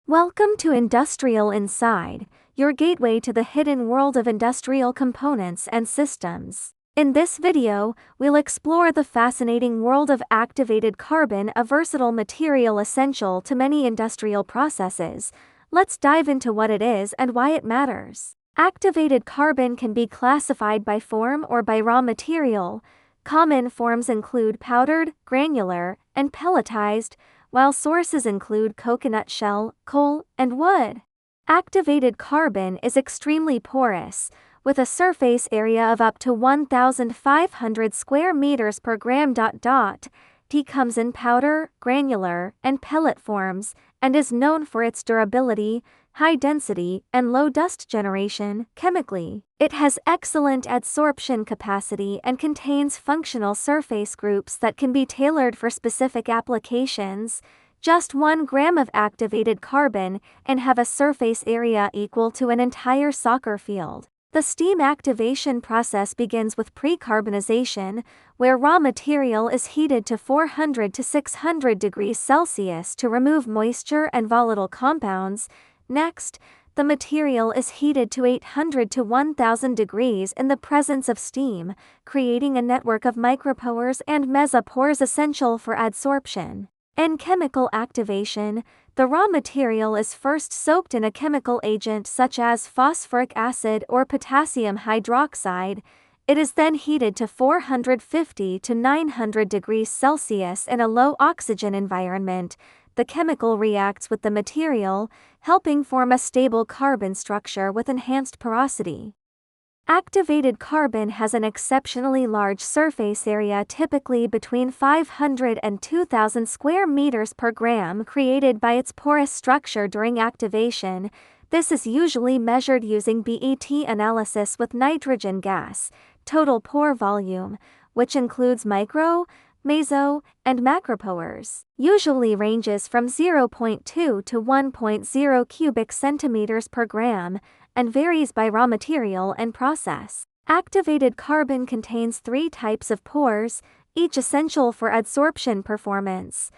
Welcome to Industrial Inside, your gateway to the hidden world of industrial components and systems. In this video, we'll explore the fascinating world of activated carbon, a versatile material essential to many industrial processes. Let's dive into what it is and why it matters. Activated carbon can be classified by form or by raw material. Common forms include powdered, granular, and pelletized, while sources include coconut shell, coal, and wood. Activated carbon is extremely porous, with a surface area of up to 1,500 square meters per gram. It comes in powder, granular, and pellet forms, and is known for its durability, high density, and low dust generation. Chemically, it has excellent adsorption capacity and contains functional surface groups that can be tailored for specific applications. Just 1 gram of activated carbon and have a surface area equal to an entire soccer field. The steam activation process begins with precarbonization, where raw material is heated to 400 to 600 degrees Celsius to remove moisture and volatile compounds. Next, the material is heated to 800 to 1000 degrees in the presence of steam, creating a network of micropores and mesopores essential for adsorption. In chemical activation, the raw material is first soaked in a chemical agent such as phosphoric acid or potassium hydroxide. It is then heated to 450 to 900 degrees Celsius in a low oxygen environment. The chemical reacts with the material, helping form a stable carbon structure with enhanced porosity. Activated carbon has an exceptionally large surface area, typically between 500 and 2,000 square meters per gram, created by its porous structure during activation. This is usually measured using BET analysis with nitrogen gas. Total pore volume, which includes micro, meso, and macropores, usually ranges from 0.2 to 1.0 cubic centimeters per gram, and varies by raw material and process. Activated carbon contains 3 types of pores, each essential for adsorption performance.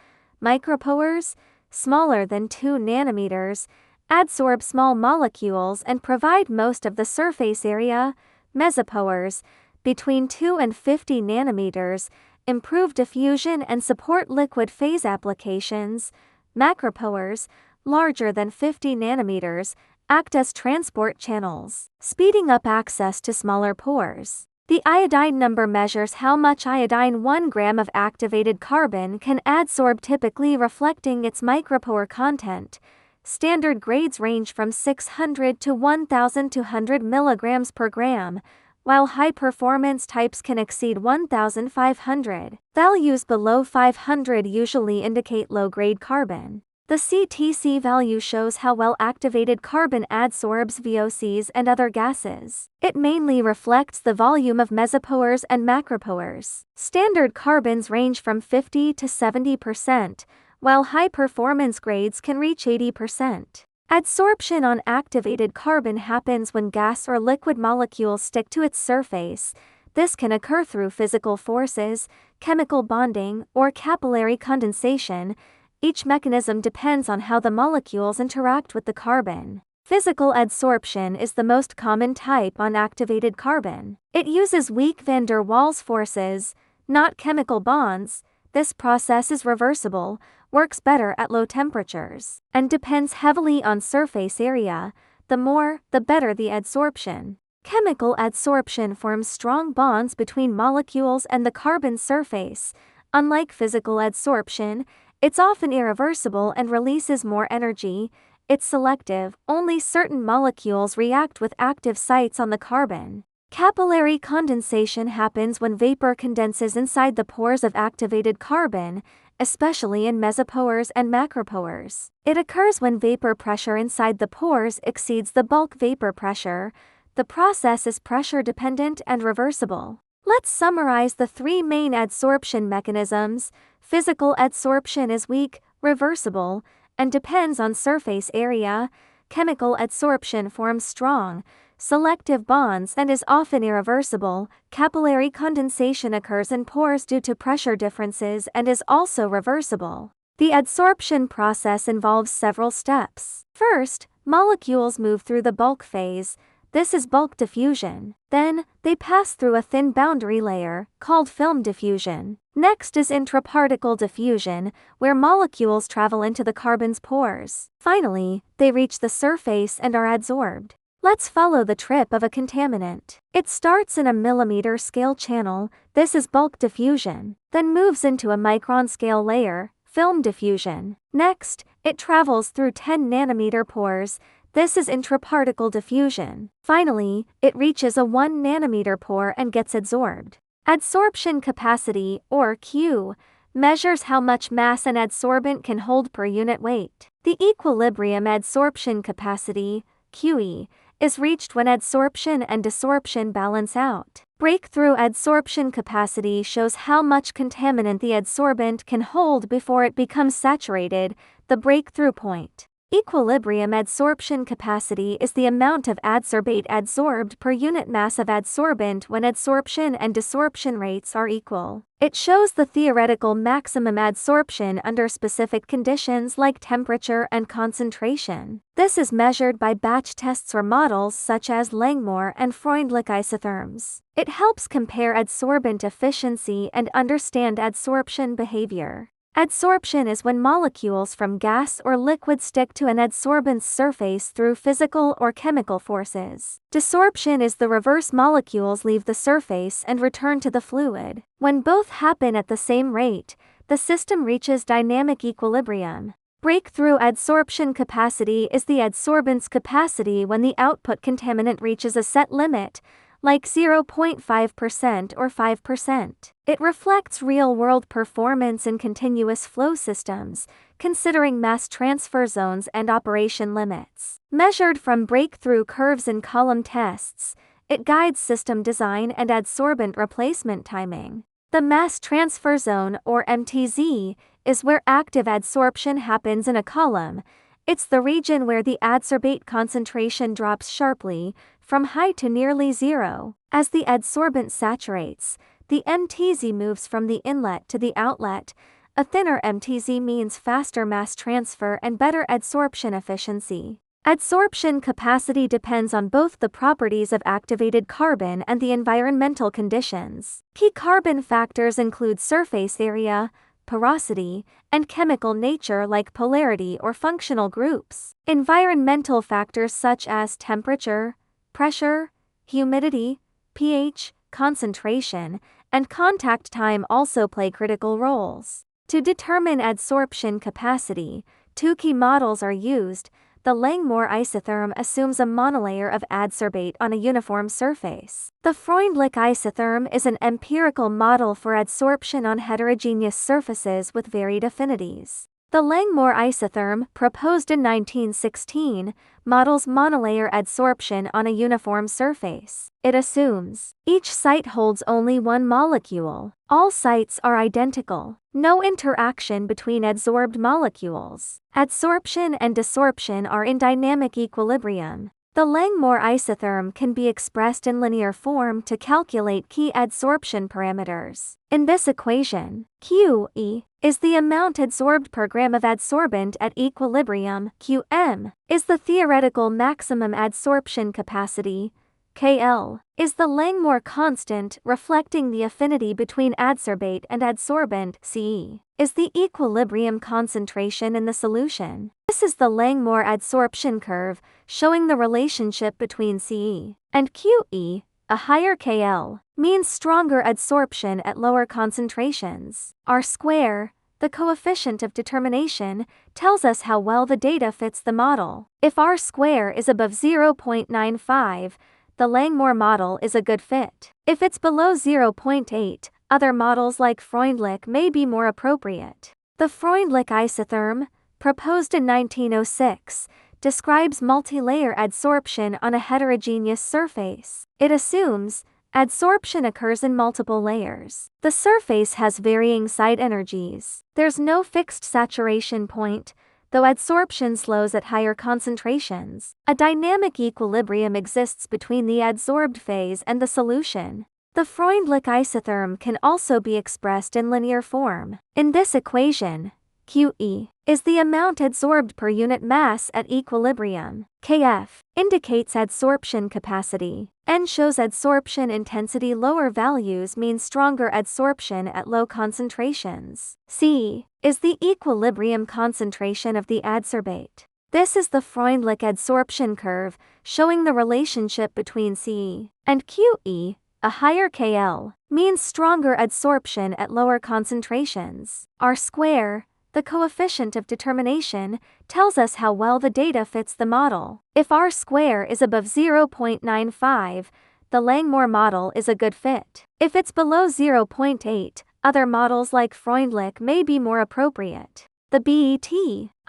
Micropores, smaller than 2 nanometers, adsorb small molecules and provide most of the surface area. Mesopores, between 2 and 50 nanometers, improve diffusion and support liquid phase applications. Macropores, larger than 50 nanometers, act as transport channels, speeding up access to smaller pores. The iodine number measures how much iodine 1 gram of activated carbon can adsorb, typically reflecting its micropore content. Standard grades range from 600 to 1,200 milligrams per gram, while high-performance types can exceed 1,500. Values below 500 usually indicate low-grade carbon. The CTC value shows how well activated carbon adsorbs VOCs and other gases. It mainly reflects the volume of mesopores and macropores. Standard carbons range from 50 to 70%, while high-performance grades can reach 80%. Adsorption on activated carbon happens when gas or liquid molecules stick to its surface. This can occur through physical forces, chemical bonding, or capillary condensation. Each mechanism depends on how the molecules interact with the carbon. Physical adsorption is the most common type on activated carbon. It uses weak van der Waals forces, not chemical bonds. This process is reversible, works better at low temperatures, and depends heavily on surface area. The more, the better the adsorption. Chemical adsorption forms strong bonds between molecules and the carbon surface. Unlike physical adsorption, it's often irreversible and releases more energy. It's selective, only certain molecules react with active sites on the carbon. Capillary condensation happens when vapor condenses inside the pores of activated carbon, especially in mesopores and macropores. It occurs when vapor pressure inside the pores exceeds the bulk vapor pressure. The process is pressure dependent and reversible. Let's summarize the 3 main adsorption mechanisms. Physical adsorption is weak, reversible, and depends on surface area. Chemical adsorption forms strong, selective bonds and is often irreversible. Capillary condensation occurs in pores due to pressure differences and is also reversible. The adsorption process involves several steps. First, molecules move through the bulk phase. This is bulk diffusion. Then, they pass through a thin boundary layer, called film diffusion. Next is intraparticle diffusion, where molecules travel into the carbon's pores. Finally, they reach the surface and are adsorbed. Let's follow the trip of a contaminant. It starts in a millimeter scale channel, this is bulk diffusion, then moves into a micron scale layer, film diffusion. Next, it travels through 10 nanometer pores, this is intraparticle diffusion. Finally, it reaches a 1 nanometer pore and gets adsorbed. Adsorption capacity, or Q, measures how much mass an adsorbent can hold per unit weight. The equilibrium adsorption capacity, QE, is reached when adsorption and desorption balance out. Breakthrough adsorption capacity shows how much contaminant the adsorbent can hold before it becomes saturated, the breakthrough point. Equilibrium adsorption capacity is the amount of adsorbate adsorbed per unit mass of adsorbent when adsorption and desorption rates are equal. It shows the theoretical maximum adsorption under specific conditions like temperature and concentration. This is measured by batch tests or models such as Langmuir and Freundlich isotherms. It helps compare adsorbent efficiency and understand adsorption behavior. Adsorption is when molecules from gas or liquid stick to an adsorbent's surface through physical or chemical forces. Desorption is the reverse, molecules leave the surface and return to the fluid. When both happen at the same rate, the system reaches dynamic equilibrium. Breakthrough adsorption capacity is the adsorbent's capacity when the output contaminant reaches a set limit, like 0.5% or 5%. It reflects real-world performance in continuous flow systems, considering mass transfer zones and operation limits. Measured from breakthrough curves in column tests, it guides system design and adsorbent replacement timing. The mass transfer zone, or MTZ, is where active adsorption happens in a column. It's the region where the adsorbate concentration drops sharply, from high to nearly zero. As the adsorbent saturates, the MTZ moves from the inlet to the outlet. A thinner MTZ means faster mass transfer and better adsorption efficiency. Adsorption capacity depends on both the properties of activated carbon and the environmental conditions. Key carbon factors include surface area, porosity, and chemical nature like polarity or functional groups. Environmental factors such as temperature, pressure, humidity, pH, concentration, and contact time also play critical roles. To determine adsorption capacity, two key models are used. The Langmuir isotherm assumes a monolayer of adsorbate on a uniform surface. The Freundlich isotherm is an empirical model for adsorption on heterogeneous surfaces with varied affinities. The Langmuir isotherm, proposed in 1916, models monolayer adsorption on a uniform surface. It assumes each site holds only one molecule. All sites are identical. No interaction between adsorbed molecules. Adsorption and desorption are in dynamic equilibrium. The Langmuir isotherm can be expressed in linear form to calculate key adsorption parameters. In this equation, QE is the amount adsorbed per gram of adsorbent at equilibrium. Qm is the theoretical maximum adsorption capacity. Kl is the Langmuir constant reflecting the affinity between adsorbate and adsorbent. Ce is the equilibrium concentration in the solution. This is the Langmuir adsorption curve, showing the relationship between Ce and Qe. A higher Kl means stronger adsorption at lower concentrations. R square, the coefficient of determination, tells us how well the data fits the model. If R square is above 0.95, the Langmuir model is a good fit. If it's below 0.8, other models like Freundlich may be more appropriate. The Freundlich isotherm, proposed in 1906, describes multilayer adsorption on a heterogeneous surface. It assumes adsorption occurs in multiple layers. The surface has varying site energies. There's no fixed saturation point, though adsorption slows at higher concentrations. A dynamic equilibrium exists between the adsorbed phase and the solution. The Freundlich isotherm can also be expressed in linear form. In this equation, QE is the amount adsorbed per unit mass at equilibrium. KF indicates adsorption capacity. N shows adsorption intensity. Lower values mean stronger adsorption at low concentrations. C is the equilibrium concentration of the adsorbate. This is the Freundlich adsorption curve, showing the relationship between CE and QE. A higher KL means stronger adsorption at lower concentrations. R square, the coefficient of determination, tells us how well the data fits the model. If R square is above 0.95, the Langmuir model is a good fit. If it's below 0.8, other models like Freundlich may be more appropriate. The BET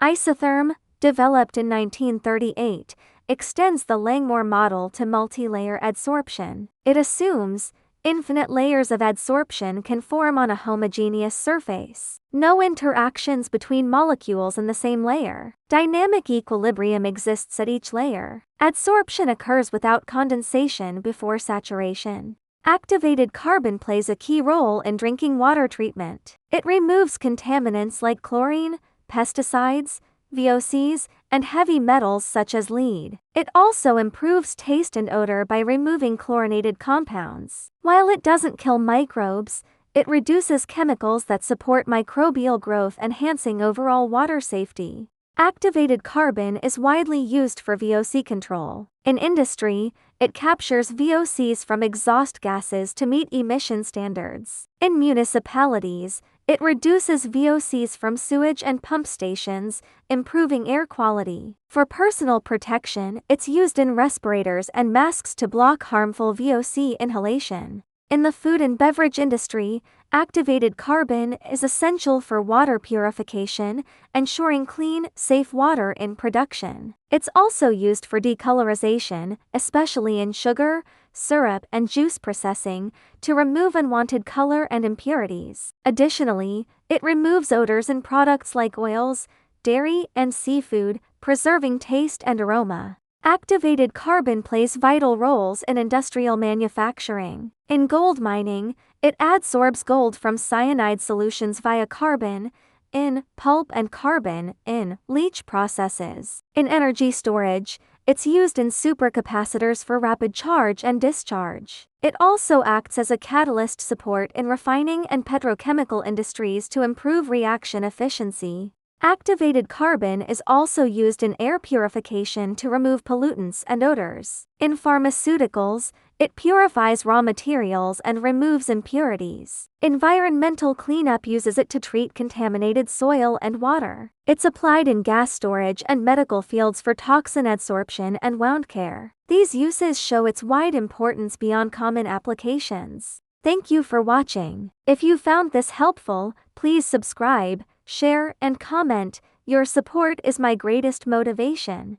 isotherm, developed in 1938, extends the Langmuir model to multi-layer adsorption. It assumes infinite layers of adsorption can form on a homogeneous surface. No interactions between molecules in the same layer. Dynamic equilibrium exists at each layer. Adsorption occurs without condensation before saturation. Activated carbon plays a key role in drinking water treatment. It removes contaminants like chlorine, pesticides, VOCs, and heavy metals such as lead. It also improves taste and odor by removing chlorinated compounds. While it doesn't kill microbes, it reduces chemicals that support microbial growth, enhancing overall water safety. Activated carbon is widely used for VOC control. In industry, it captures VOCs from exhaust gases to meet emission standards. In municipalities, it reduces VOCs from sewage and pump stations, improving air quality. For personal protection, it's used in respirators and masks to block harmful VOC inhalation. In the food and beverage industry, activated carbon is essential for water purification, ensuring clean, safe water in production. It's also used for decolorization, especially in sugar, syrup, and juice processing, to remove unwanted color and impurities. Additionally, it removes odors in products like oils, dairy, and seafood, preserving taste and aroma. Activated carbon plays vital roles in industrial manufacturing. In gold mining, it adsorbs gold from cyanide solutions via carbon in pulp and carbon in leach processes. In energy storage, it's used in supercapacitors for rapid charge and discharge. It also acts as a catalyst support in refining and petrochemical industries to improve reaction efficiency. Activated carbon is also used in air purification to remove pollutants and odors. In pharmaceuticals, it purifies raw materials and removes impurities. Environmental cleanup uses it to treat contaminated soil and water. It's applied in gas storage and medical fields for toxin adsorption and wound care. These uses show its wide importance beyond common applications. Thank you for watching. If you found this helpful, please subscribe, share, and comment. Your support is my greatest motivation.